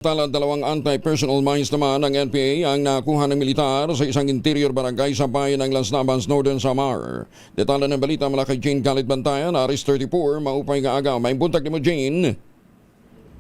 Dalawang anti-personal mines naman ng NPA ang nakuha ng militar sa isang interior barangay sa bayan ng Las Navas, Northern Samar. Detalye ng balita mula kay Jane Galit Bantayan, Aris 34, maupay nga agaw. May buntag ni mo, Jane.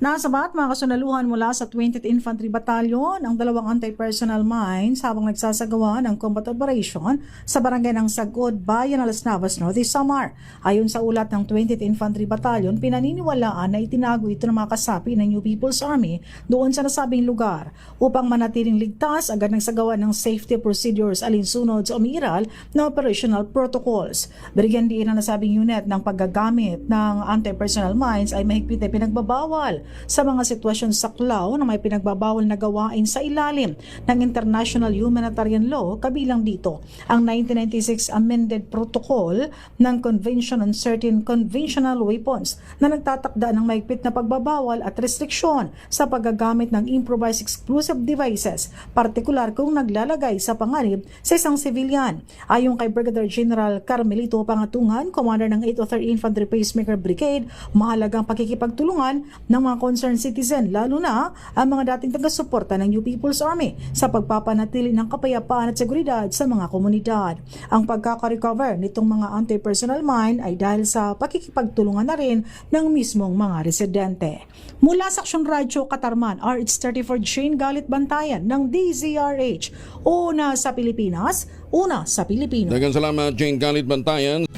Nasabat mga kasunaluhan mula sa 20th Infantry Battalion ang dalawang anti-personnel mines habang nagsasagawa ng combat operation sa barangay ng Sagod, Bayan ng Las Navas, Northeast Samar. Ayon sa ulat ng 20th Infantry Battalion, pinaniniwalaan na itinago ito ng mga kasapi ng New People's Army doon sa nasabing lugar upang manatiling ligtas agad nagsagawa ng safety procedures alinsunod sa umiiral na operational protocols. Bigyan din ang nasabing unit ng paggagamit ng anti-personnel mines ay mahigpit na pinagbabawal sa mga sitwasyon saklaw na may pinagbabawal na gawain sa ilalim ng International Humanitarian Law, kabilang dito ang 1996 Amended Protocol ng Convention on Certain Conventional Weapons na nagtatakda ng mahigpit na pagbabawal at restriksyon sa paggagamit ng improvised explosive devices, partikular kung naglalagay sa panganib sa isang civilian. Ayon kay Brigadier General Carmelito Pangatungan, Commander ng 803 Infantry Pacemaker Brigade, mahalagang pakikipagtulungan ng mga concerned citizen, lalo na ang mga dating taga-suporta ng New People's Army sa pagpapanatili ng kapayapaan at seguridad sa mga komunidad. Ang pagkakarecover nitong mga anti-personnel mine ay dahil sa pakikipagtulungan na rin ng mismong mga residente. Mula sa Aksyon Radyo Katarman, RH34 Jane Galit Bantayan ng DZRH. Una sa Pilipinas, una sa Pilipino. Daghang salamat, Jane Galit Bantayan.